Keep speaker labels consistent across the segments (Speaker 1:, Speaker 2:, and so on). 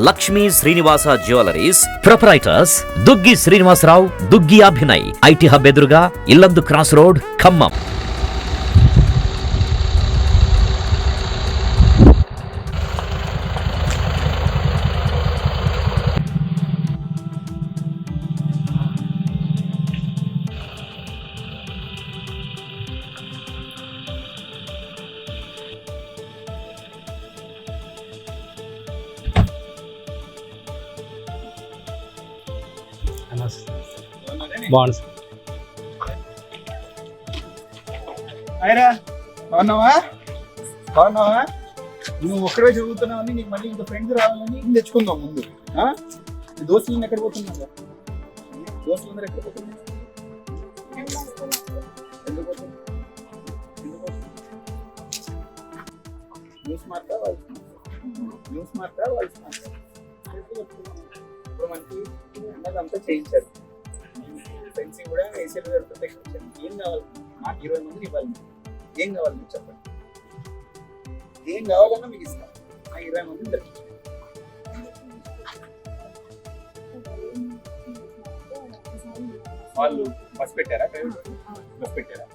Speaker 1: Lakshmi Srinivasa jewellers proprietors Duggi Srinivasarao, Duggi Abhinay, IT hub ఎదురుగా Yellandu cross road, Khammam.
Speaker 2: బాగుంది.
Speaker 3: అయిరా బాగున్నావా? బాగున్నావా? నువ్వు ఒక్కడే చదువుతున్నావని నీకు మళ్ళీ ఇంకా ఫ్రెండ్స్ రావాలని తెచ్చుకుందాం ముందు. ఈ దోస్తులను ఎక్కడ పోతున్నా? దోస్తులందరూ ఎక్కడ పోతున్నారు? న్యూస్ మార్తా వాళ్ళు ఇప్పుడు మనకి అన్నదంతా చేయించారు. ఫెన్సింగ్ కూడా ఏసీలు ప్రొటెక్షన్. ఏం కావాలి? నాకు 20 మందిని ఇవ్వాలి. ఏం కావాలి మీకు చెప్పండి. ఏం కావాలన్నా మీకు ఇస్తాం. ఆ 20 మందిని తెప్పించండి. వాళ్ళు బస్ పెట్టారా? ప్రైవేట్ బస్ పెట్టారా?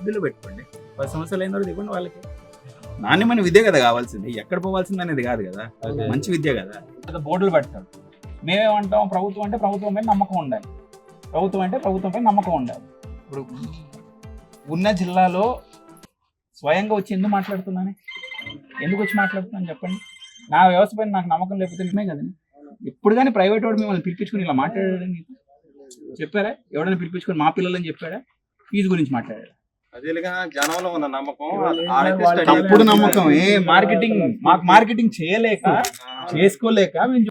Speaker 3: బిల్లు పెట్టుకోండి. 10 సంవత్సరాలు అయిన తర్వాత ఇవ్వండి వాళ్ళకి. నాణ్యమైన విద్య కదా కావాల్సింది, ఎక్కడ పోవాల్సింది అనేది కాదు కదా. మంచి విద్య కదా. బోర్డులు పెడతారు. మేమేమంటాం, ప్రభుత్వం అంటే ప్రభుత్వం పైన నమ్మకం ఉండాలి, ప్రభుత్వం అంటే ప్రభుత్వం పైన నమ్మకం ఉండాలి. ఇప్పుడు ఉన్న జిల్లాలో స్వయంగా వచ్చి ఎందుకు మాట్లాడుతున్నాను, ఎందుకు వచ్చి మాట్లాడుతున్నాను చెప్పండి. నా వ్యవస్థ పైన నాకు నమ్మకం లేకపోతే నిజమే కదండి. ఎప్పుడు కానీ ప్రైవేట్ వాడు మిమ్మల్ని పిలిపించుకుని ఇలా మాట్లాడాడని చెప్పారా? ఎవడైనా పిలిపించుకొని మా పిల్లలని చెప్పాడా? ఫీజు గురించి మాట్లాడారా?
Speaker 2: జనంలో ఉన్న నమ్మకం
Speaker 3: తప్పుడు నమ్మకం. మాకు మార్కెటింగ్ చేసుకోలేక మేము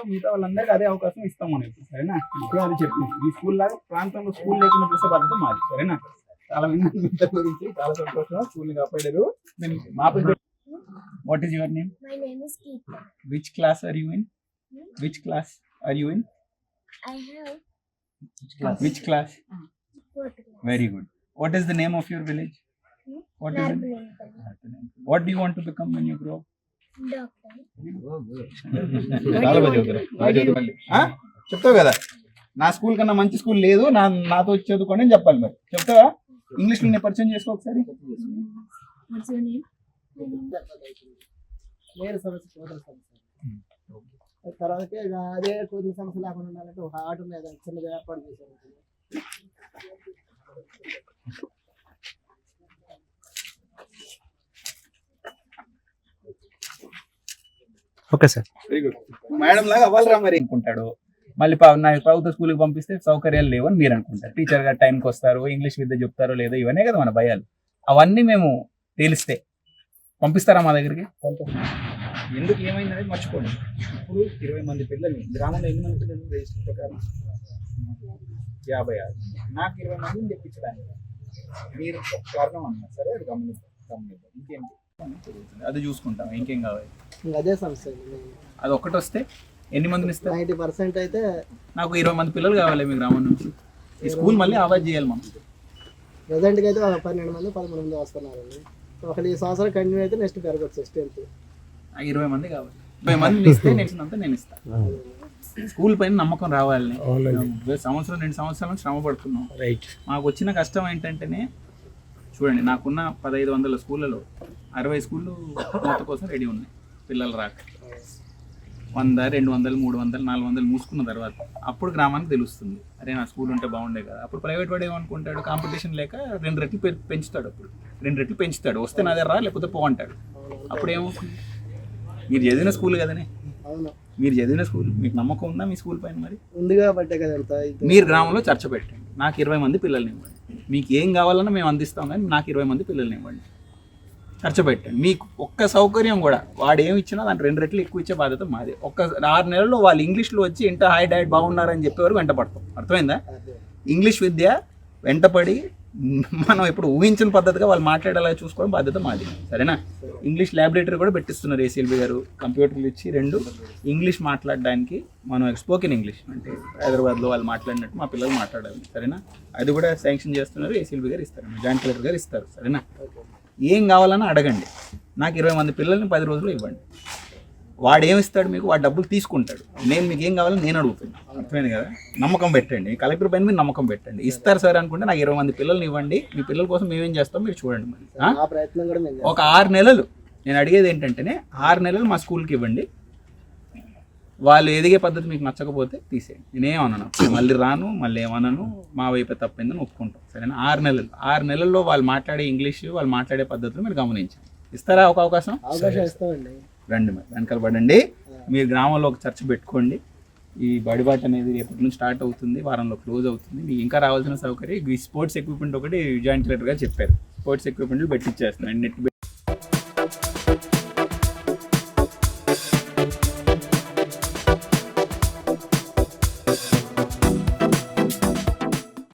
Speaker 3: మిగతా వాళ్ళందరికీ అదే అవకాశం ఇస్తాం మనం. సరేనా? ఇప్పుడు అది చెప్పింది. ఈ స్కూల్ లాగా ప్రాంతంలో స్కూల్ లేకుండా చూసే బాధ్యత మాది. సరేనా? చాలా మంది గురించి చాలా సంతోషం. స్కూల్ ని కాపాడారు. What is your name?
Speaker 4: My name is Geeta.
Speaker 3: Which class are you in? Which class are you in?
Speaker 4: I have
Speaker 3: Which class?
Speaker 4: 4th class.
Speaker 3: Very good. What is the name of your village? What is it?
Speaker 4: Narbalinka.
Speaker 3: What do you want to become when you grow up?
Speaker 4: Doctor.
Speaker 3: చెప్తావు కదా, నా school కన్నా మంచి school లేదు, నాతో చదువుకోండి అని చెప్పాలి. మరి చెప్తావా? ఇంగ్లీష్ లో నేను పరిచయం చేసుకో ఒకసారి.
Speaker 4: What's your name?
Speaker 2: తర్వాత అదే కొద్ది సమస్య లేకుండా ఉండాలంటే ఒక ఆట మీద చిన్నగా ఏర్పాటు చేశారు.
Speaker 3: Okay sir, very good. Madam లాగా అవ్వాలరా మరి అనుకుంటాడు. మళ్ళీ ప్రభుత్వ స్కూల్కి పంపిస్తే సౌకర్యాలు లేవని మీరు అనుకుంటారు. టీచర్ గారు టైంకి వస్తారు, ఇంగ్లీష్ విద్య చెప్తారో లేదో, ఇవన్నీ కదా మన భయాలు. అవన్నీ మేము తెలిస్తే పంపిస్తారా మా దగ్గరికి? ఎందుకు ఏమైందనేది మర్చిపోండి. ఇప్పుడు 20 మంది పిల్లలు గ్రామంలో ఎన్ని మంది పిల్లలు రిజిస్టర్ ప్రకారం 56. నాకు 20 మందిని తెప్పించడానికి మీరు కారణం అన్నారు. సరే, అది గమనిద్దాం. ఇంకేంటి అది చూసుకుంటాం. ఇంకేం కావాలి?
Speaker 2: అదే సమస్య.
Speaker 3: అది ఒక్కటి వస్తే ఎన్ని మందిని ఇస్తారు?
Speaker 2: 90% అయితే
Speaker 3: నాకు 20 మంది పిల్లలు కావాలి మీ గ్రామం నుంచి. ఈ స్కూల్ మళ్ళీ ఆవాజ్ చేయాలి మనం.
Speaker 2: ప్రజెంట్గా అయితే 12 మంది 13 మంది వస్తున్నారండి. ఒకటి ఈ సంవత్సరం కంటిన్యూ అయితే నెక్స్ట్ పెరగచ్చు. స్ట్రెంత్
Speaker 3: 20 మంది కావాలి. 20 మందిని ఇస్తే నెక్స్ట్ అంతా నేను ఇస్తాను. స్కూల్ పైన నమ్మకం రావాలని సంవత్సరం 2 సంవత్సరాలు శ్రమ పడుతున్నాం. మాకు వచ్చిన కష్టం ఏంటంటేనే చూడండి, నాకున్న 1500 స్కూళ్ళలో 60 స్కూళ్ళు మూత కోసం రెడీ ఉన్నాయి. పిల్లలు రాక 100, 200, 300, 400 మూసుకున్న తర్వాత అప్పుడు గ్రామానికి తెలుస్తుంది, అరే నా స్కూల్ ఉంటే బాగుండే కదా. అప్పుడు ప్రైవేట్ వాడు ఏమనుకుంటాడు, కాంపిటీషన్ లేక 2 రెట్లు పెంచుతాడు. అప్పుడు 2 రెట్లు పెంచుతాడు. వస్తే నా దగ్గర రా, లేకపోతే పో అంటాడు. అప్పుడు ఏమవుతుంది? మీరు చదివిన స్కూల్ కదనే, మీరు చదివిన స్కూల్, మీకు నమ్మకం ఉందా మీ స్కూల్ పైన? మరి
Speaker 2: ఉంది కాబట్టే కదా.
Speaker 3: మీరు గ్రామంలో చర్చ పెట్టండి, నాకు 20 మంది పిల్లల్ని ఇవ్వండి. మీకు ఏం కావాలన్నా మేము అందిస్తాం, కానీ నాకు 20 మంది పిల్లల్ని ఇవ్వండి. ఖర్చు పెట్టండి. మీకు ఒక్క సౌకర్యం కూడా వాడు ఏమి ఇచ్చినా దాని 2 రెట్లు ఎక్కువ ఇచ్చే బాధ్యత మాది. 6 నెలల్లో వాళ్ళు ఇంగ్లీష్లో వచ్చి ఇంట హాయ్ డాడ్ బాగున్నారని చెప్పేవారు వెంట పడతాం. అర్థమైందా? ఇంగ్లీష్ విద్య వెంటపడి మనం ఇప్పుడు ఊహించిన పద్ధతిగా వాళ్ళు మాట్లాడేలా చూసుకోవడం బాధ్యత మాది. సరేనా? ఇంగ్లీష్ ల్యాబొరేటరీ కూడా పెట్టిస్తున్నారు ఏసీఎల్బీ గారు. కంప్యూటర్లు ఇచ్చి 2 ఇంగ్లీష్ మాట్లాడడానికి మనం స్పోకెన్ ఇంగ్లీష్ అంటే హైదరాబాద్లో వాళ్ళు మాట్లాడినట్టు మా పిల్లలు మాట్లాడాలి. సరేనా? అది కూడా శాంక్షన్ చేస్తున్నారు. ఏసీఎల్బీ గారు ఇస్తారు, జాయింట్ కలెక్టర్ గారు ఇస్తారు. సరేనా? ఏం కావాలన్నా అడగండి. నాకు 20 మంది పిల్లల్ని 10 రోజులు ఇవ్వండి. వాడు ఏమిస్తాడు మీకు? వాడు డబ్బులు తీసుకుంటాడు. నేను మీకు ఏం కావాలని నేను అడుగుతాను. అర్థమైంది కదా? నమ్మకం పెట్టండి. కలెక్టర్ పైన మీరు నమ్మకం పెట్టండి. ఇస్తారు సార్ అనుకుంటే నాకు 20 మంది పిల్లల్ని ఇవ్వండి. మీ పిల్లల కోసం మేమేం చేస్తాం మీరు చూడండి. మరి
Speaker 2: ఆ ప్రయత్నం కూడా మేము
Speaker 3: ఒక 6 నెలలు నేను అడిగేది ఏంటంటేనే 6 నెలలు మా స్కూల్కి ఇవ్వండి. వాళ్ళు ఎదిగే పద్ధతి మీకు నచ్చకపోతే తీసేయండి. నేనేమన్నాను, మళ్ళీ రాను, మళ్ళీ ఏమన్నాను, మా వైపు తప్పిందని ఒప్పుకుంటాం. సరేనా? 6 నెలల్లో వాళ్ళు మాట్లాడే ఇంగ్లీష్, వాళ్ళు మాట్లాడే పద్ధతులు మీరు గమనించండి. ఇస్తారా ఒక అవకాశం?
Speaker 2: ఇస్తామండి.
Speaker 3: రండి, మరి వెనకాల పడండి. మీరు గ్రామంలో ఒక చర్చ పెట్టుకోండి. ఈ బడిబాట అనేది రేపటి నుంచి స్టార్ట్ అవుతుంది, వారంలో క్లోజ్ అవుతుంది. మీకు ఇంకా రావాల్సిన సౌకర్యం ఈ స్పోర్ట్స్ ఎక్విప్మెంట్ ఒకటి జాయింట్ కలెక్టర్ గారు చెప్పారు. స్పోర్ట్స్ ఎక్విప్మెంట్లు పెట్టించేస్తున్నాను. నెట్